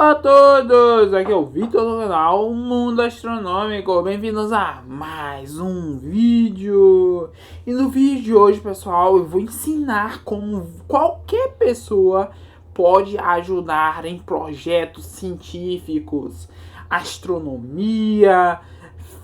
Olá a todos, aqui é o Vitor do canal Mundo Astronômico, bem-vindos a mais um vídeo. E no vídeo de hoje, pessoal, eu vou ensinar como qualquer pessoa pode ajudar em projetos científicos, astronomia,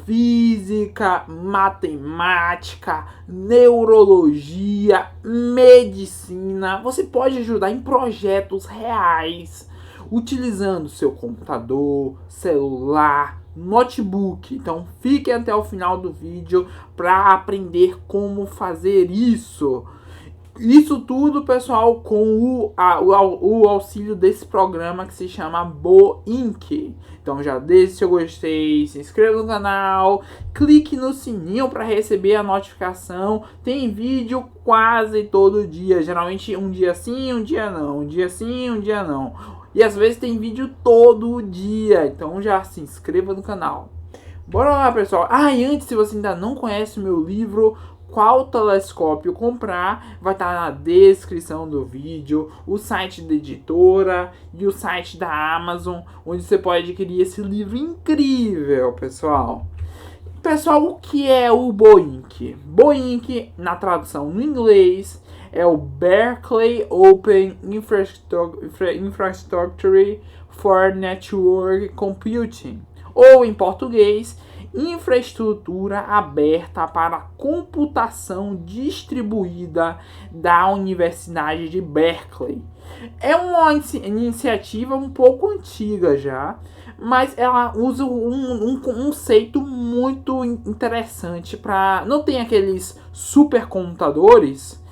física, matemática, neurologia, medicina. Você pode ajudar em projetos reais utilizando seu computador, celular, notebook. Então fiquem até o final do vídeo para aprender como fazer isso. Isso tudo, pessoal, com o auxílio desse programa que se chama Boink. Então já deixe seu gostei, se inscreva no canal, clique no sininho para receber a notificação. Tem vídeo quase todo dia, geralmente um dia sim, um dia não, um dia sim, um dia não. E às vezes tem vídeo todo dia, então já se inscreva no canal. Bora lá, pessoal. E antes, se você ainda não conhece o meu livro Qual Telescópio Comprar, vai estar na descrição do vídeo, o site da editora e o site da Amazon, onde você pode adquirir esse livro incrível, pessoal. Pessoal, o que é o Boink? Boink, na tradução no inglês, é o Berkeley Open Infrastructure for Network Computing, ou em português, infraestrutura aberta para computação distribuída da Universidade de Berkeley. É uma iniciativa um pouco antiga já, mas ela usa um conceito muito interessante para... Não tem aqueles supercomputadores?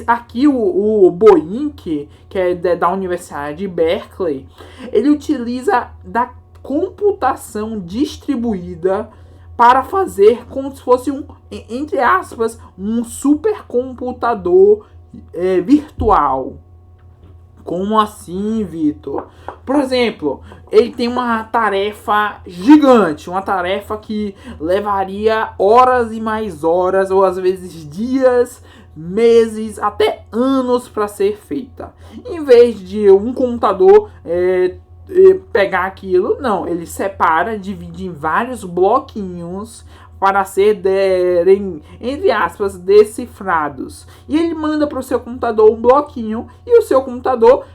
Aqui o Boink, que é da Universidade de Berkeley, ele utiliza da computação distribuída para fazer como se fosse entre aspas, um supercomputador virtual. Como assim, Vitor? Por exemplo, ele tem uma tarefa gigante, uma tarefa que levaria horas e mais horas, ou às vezes dias, meses, até anos para ser feita. Em vez de um computador pegar aquilo, não, ele separa, divide em vários bloquinhos para serem, entre aspas, decifrados. E ele manda para o seu computador um bloquinho e o seu computador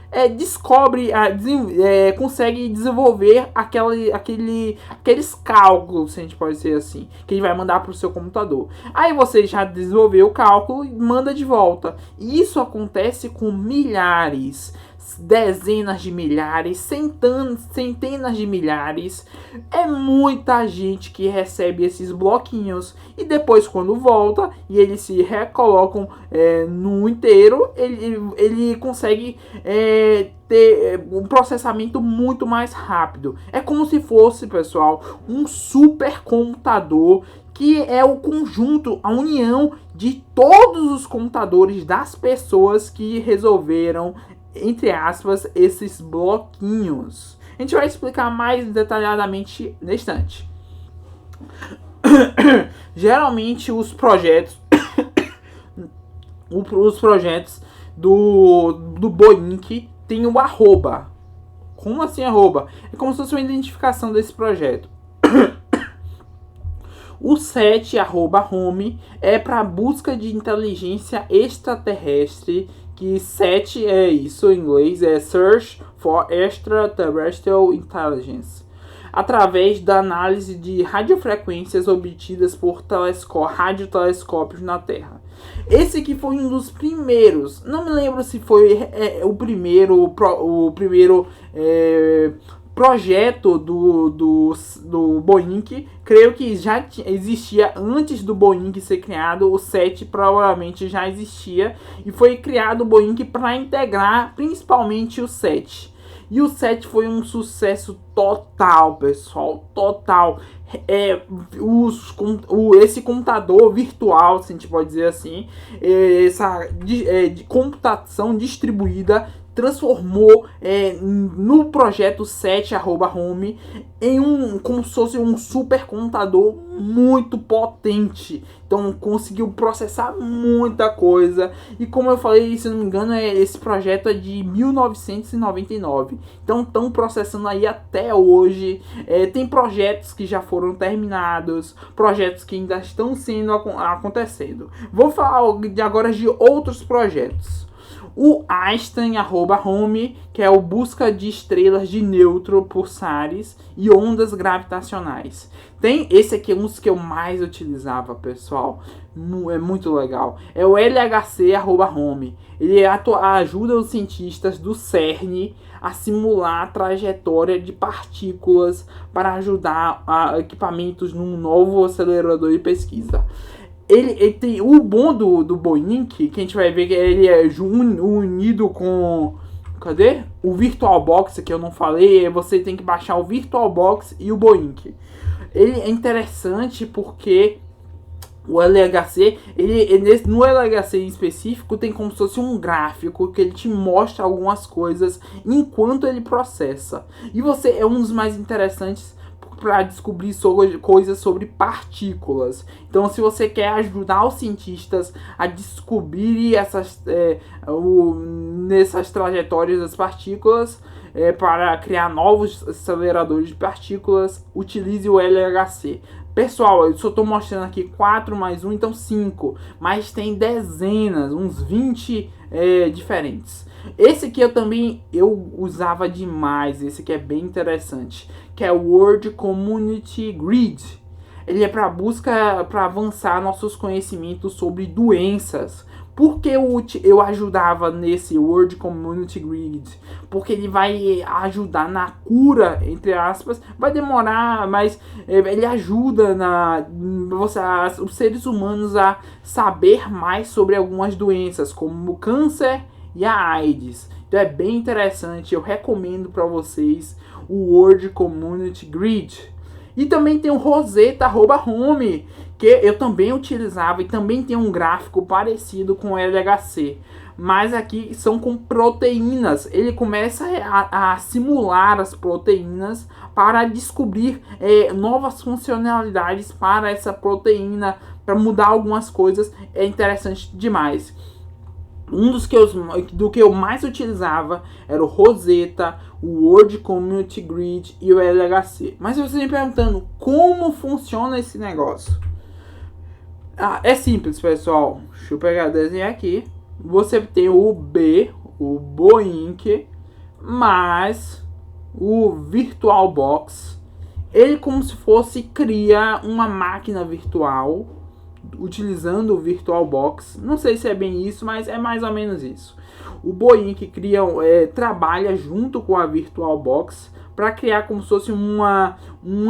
consegue desenvolver aqueles cálculos, se a gente pode dizer assim, que ele vai mandar para o seu computador. Aí você já desenvolveu o cálculo e manda de volta. E isso acontece com milhares, dezenas de milhares, centenas de milhares. É muita gente que recebe esses bloquinhos e depois, quando volta e eles se recolocam no inteiro, ele consegue ter um processamento muito mais rápido. É como se fosse, pessoal, um supercomputador, que é o conjunto, a união de todos os computadores das pessoas que resolveram, entre aspas, esses bloquinhos. A gente vai explicar mais detalhadamente neste instante. Geralmente os projetos do Boink tem o arroba. Como assim arroba? É como se fosse uma identificação desse projeto. O 7, @home, é para busca de inteligência extraterrestre, que 7 é isso em inglês, é Search for Extraterrestrial Intelligence, através da análise de radiofrequências obtidas por radiotelescópios na Terra. Esse aqui foi um dos primeiros, não me lembro se foi o primeiro projeto do Boink. Creio que já existia antes do Boink ser criado. O 7 provavelmente já existia e foi criado o Boink para integrar principalmente o 7. E o 7 foi um sucesso total, pessoal, total. Esse computador virtual, se a gente pode dizer assim, essa de computação distribuída, transformou no projeto 7@home em como se fosse um supercomputador muito potente. Então conseguiu processar muita coisa. E como eu falei, se não me engano, esse projeto é de 1999. Então estão processando aí até hoje. Tem projetos que já foram terminados, projetos que ainda estão sendo acontecendo. Vou falar agora de outros projetos. O Einstein@home, que é o busca de estrelas de nêutron, pulsares e ondas gravitacionais. Tem esse aqui, um dos que eu mais utilizava, pessoal. É muito legal. É o LHC@home. Ele ajuda os cientistas do CERN a simular a trajetória de partículas para ajudar equipamentos num novo acelerador de pesquisa. Ele tem o bom do Boeing, que a gente vai ver que ele é unido com... Cadê? O VirtualBox, que eu não falei. Você tem que baixar o VirtualBox e o Boeing. Ele é interessante porque o LHC, no LHC em específico, tem como se fosse um gráfico que ele te mostra algumas coisas enquanto ele processa. E você é um dos mais interessantes para descobrir coisas sobre partículas. Então, se você quer ajudar os cientistas a descobrir nessas trajetórias das partículas, para criar novos aceleradores de partículas, utilize o LHC. Pessoal, eu só estou mostrando aqui 4 mais 1, então 5. Mas tem dezenas, uns 20 diferentes. Esse aqui eu usava demais. Esse aqui é bem interessante, que é o World Community Grid. Ele é para avançar nossos conhecimentos sobre doenças. Por que eu ajudava nesse World Community Grid? Porque ele vai ajudar na cura, entre aspas. Vai demorar, mas ele ajuda os seres humanos a saber mais sobre algumas doenças, como o câncer e a AIDS. Então é bem interessante. Eu recomendo para vocês o World Community Grid. E também tem o Rosetta@home, que eu também utilizava e também tem um gráfico parecido com o LHC. Mas aqui são com proteínas. Ele começa a simular as proteínas para descobrir novas funcionalidades para essa proteína, para mudar algumas coisas. É interessante demais. Um dos que eu mais utilizava era o Rosetta, o World Community Grid e o LHC. Mas você me perguntando como funciona esse negócio. É simples, pessoal. Deixa eu pegar o desenho aqui. Você tem o Boeing, mais o VirtualBox. Ele como se fosse criar uma máquina virtual utilizando o VirtualBox. Não sei se é bem isso, mas é mais ou menos isso. O Boeing trabalha junto com a VirtualBox para criar como se fosse um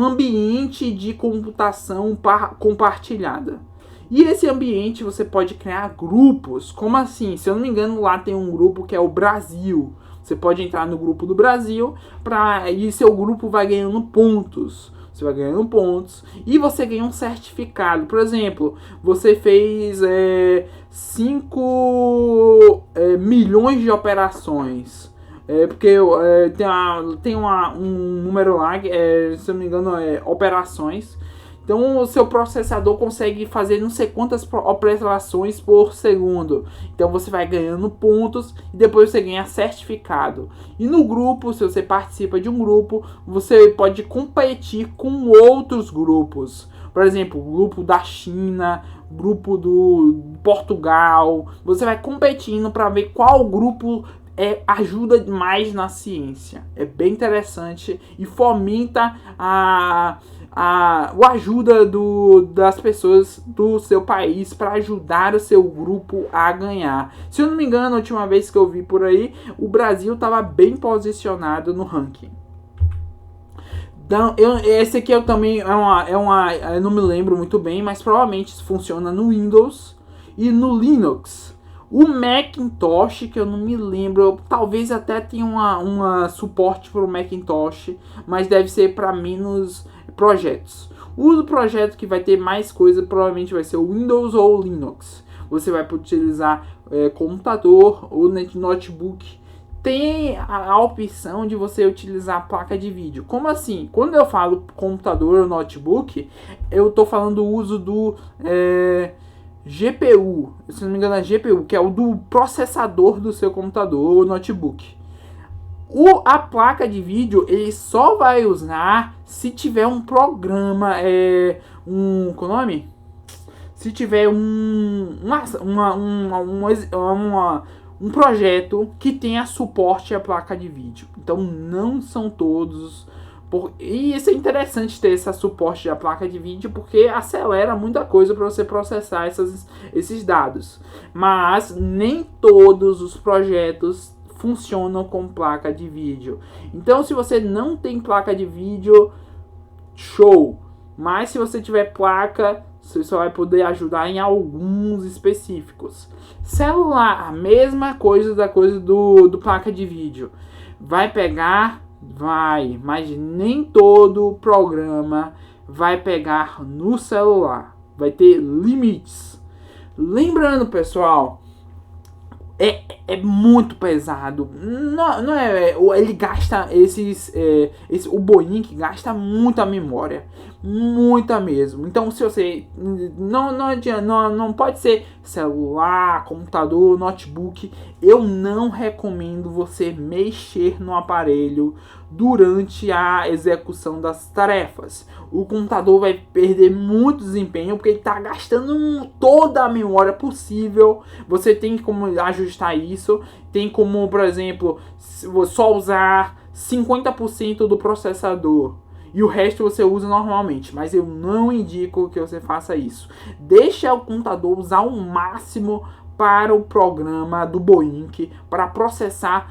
ambiente de computação compartilhada. E esse ambiente você pode criar grupos. Como assim? Se eu não me engano, lá tem um grupo que é o Brasil. Você pode entrar no grupo do Brasil e seu grupo vai ganhando pontos. Você vai ganhando pontos e você ganha um certificado. Por exemplo, você fez 5 milhões de operações. Porque tem um número lá, se eu não me engano, operações. Então o seu processador consegue fazer não sei quantas operações por segundo. Então você vai ganhando pontos e depois você ganha certificado. E no grupo, se você participa de um grupo, você pode competir com outros grupos. Por exemplo, o grupo da China, grupo do Portugal. Você vai competindo para ver qual grupo ajuda mais na ciência. É bem interessante e fomenta a ajuda das pessoas do seu país para ajudar o seu grupo a ganhar. Se eu não me engano, a última vez que eu vi por aí, o Brasil estava bem posicionado no ranking. Então, esse aqui eu também eu não me lembro muito bem, mas provavelmente funciona no Windows e no Linux. O Macintosh, que eu não me lembro, talvez até tenha uma suporte para o Macintosh, mas deve ser para menos projetos. O projeto que vai ter mais coisa provavelmente vai ser o Windows ou o Linux. Você vai utilizar computador ou notebook tem a opção de você utilizar a placa de vídeo. Como assim? Quando eu falo computador ou notebook, eu estou falando do uso do GPU, se não me engano é GPU, que é o do processador do seu computador ou notebook. A placa de vídeo ele só vai usar se tiver um programa, qual é o nome? Se tiver um projeto que tenha suporte à placa de vídeo. Então não são todos. E isso é interessante ter esse suporte da placa de vídeo porque acelera muita coisa para você processar esses dados. Mas nem todos os projetos funcionam com placa de vídeo. Então se você não tem placa de vídeo, show! Mas se você tiver placa, você só vai poder ajudar em alguns específicos. Celular, a mesma coisa do placa de vídeo. Vai pegar? Vai, mas nem todo programa vai pegar no celular. Vai ter limites. Lembrando, pessoal, é muito pesado. Não é. Ele gasta o Boeing gasta muita memória. Muita mesmo. Então se você não pode ser celular, computador, notebook. Eu não recomendo você mexer no aparelho durante a execução das tarefas. O computador vai perder muito desempenho porque ele está gastando toda a memória possível. Você tem como ajustar isso. Tem como, por exemplo, só usar 50% do processador e o resto você usa normalmente, mas eu não indico que você faça isso. Deixa o computador usar o máximo para o programa do Boeing para processar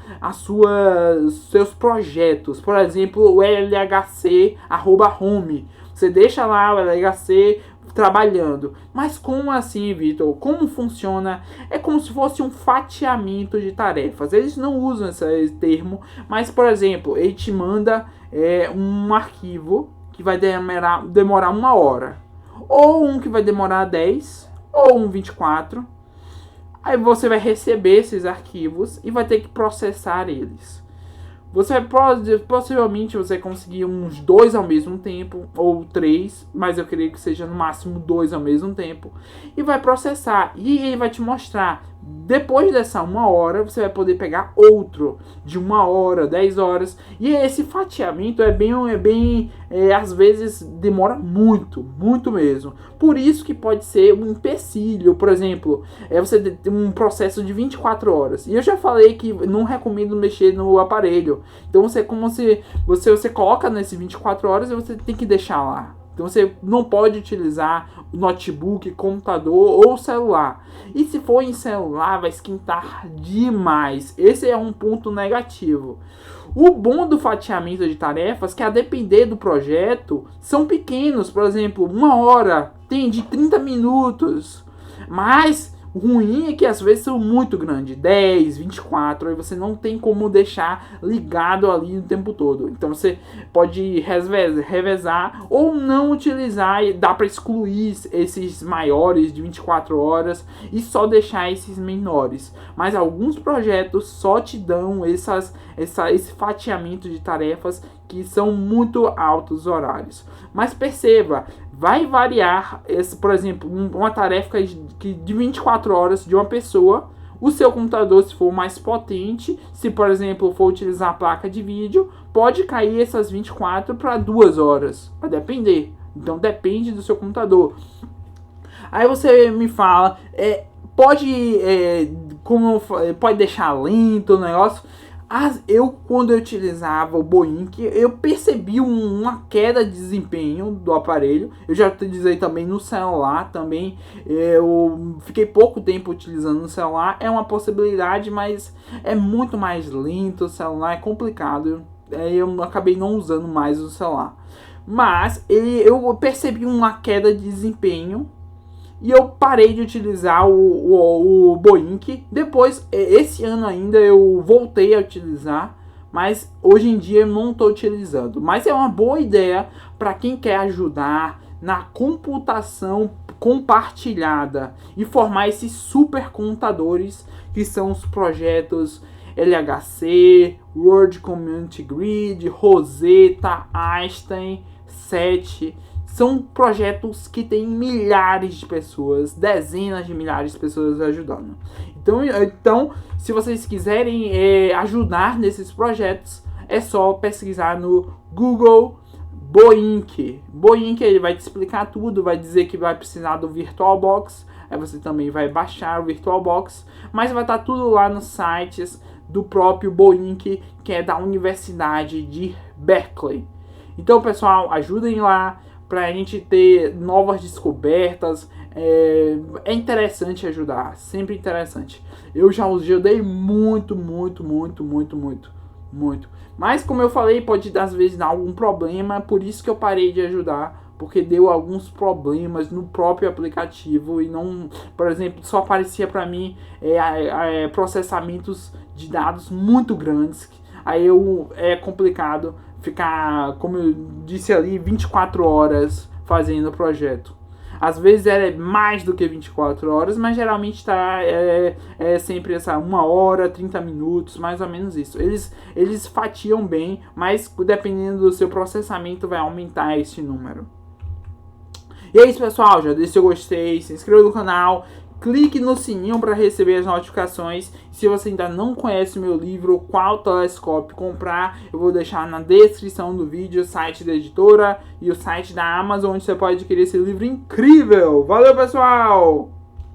seus projetos. Por exemplo, o LHC@home. Você deixa lá o LHC trabalhando. Mas como assim, Vitor? Como funciona? É como se fosse um fatiamento de tarefas. Eles não usam esse termo, mas, por exemplo, ele te manda um arquivo que vai demorar 1 hora. Ou um que vai demorar 10, ou um 24. Aí você vai receber esses arquivos e vai ter que processar eles. Possivelmente você conseguir uns 2 ao mesmo tempo, ou 3, mas eu creio que seja no máximo 2 ao mesmo tempo, e vai processar, e ele vai te mostrar. Depois dessa 1 hora, você vai poder pegar outro de 1 hora, 10 horas, e esse fatiamento às vezes demora muito mesmo. Por isso que pode ser um empecilho. Por exemplo, você tem um processo de 24 horas, e eu já falei que não recomendo mexer no aparelho. Então você coloca nesse 24 horas e você tem que deixar lá. Então você não pode utilizar notebook, computador ou celular. E se for em celular, vai esquentar demais. Esse é um ponto negativo. O bom do fatiamento de tarefas é que, a depender do projeto, são pequenos. Por exemplo, 1 hora tem de 30 minutos. Mas o ruim é que às vezes são muito grandes, 10, 24, aí você não tem como deixar ligado ali o tempo todo. Então você pode revezar ou não utilizar, e dá para excluir esses maiores de 24 horas e só deixar esses menores. Mas alguns projetos só te dão esse fatiamento de tarefas que são muito altos horários. Mas perceba, vai variar, por exemplo, uma tarefa de 24 horas de uma pessoa. O seu computador, se for mais potente, se por exemplo for utilizar a placa de vídeo, pode cair essas 24 para 2 horas, vai depender. Então depende do seu computador. Aí você me fala, pode deixar lento o negócio. Quando eu utilizava o Boeing, eu percebi uma queda de desempenho do aparelho. Eu já utilizei também no celular também. Eu fiquei pouco tempo utilizando no celular. É uma possibilidade, mas é muito mais lento. O celular é complicado. Eu acabei não usando mais o celular. Mas eu percebi uma queda de desempenho. E eu parei de utilizar o Boeing. Depois, esse ano ainda, eu voltei a utilizar. Mas hoje em dia eu não estou utilizando. Mas é uma boa ideia para quem quer ajudar na computação compartilhada e formar esses supercomputadores que são os projetos LHC, World Community Grid, Rosetta, Einstein, SET. São projetos que têm milhares de pessoas, dezenas de milhares de pessoas ajudando. Então se vocês quiserem ajudar nesses projetos, é só pesquisar no Google Boink. Boink, ele vai te explicar tudo, vai dizer que vai precisar do VirtualBox, aí você também vai baixar o VirtualBox, mas vai estar tudo lá nos sites do próprio Boink, que é da Universidade de Berkeley. Então, pessoal, ajudem lá para a gente ter novas descobertas. É interessante ajudar, sempre interessante. Eu já ajudei muito. Mas como eu falei, pode às vezes dar algum problema, por isso que eu parei de ajudar, porque deu alguns problemas no próprio aplicativo e não, por exemplo, só aparecia para mim processamentos de dados muito grandes. Aí é complicado ficar, como eu disse ali, 24 horas fazendo o projeto. Às vezes é mais do que 24 horas, mas geralmente sempre essa 1 hora, 30 minutos, mais ou menos isso. Eles fatiam bem, mas dependendo do seu processamento vai aumentar esse número. E é isso, pessoal. Já deixa seu gostei, se inscreva no canal, clique no sininho para receber as notificações. Se você ainda não conhece o meu livro Qual Telescópio Comprar, eu vou deixar na descrição do vídeo o site da editora e o site da Amazon, onde você pode adquirir esse livro incrível. Valeu, pessoal!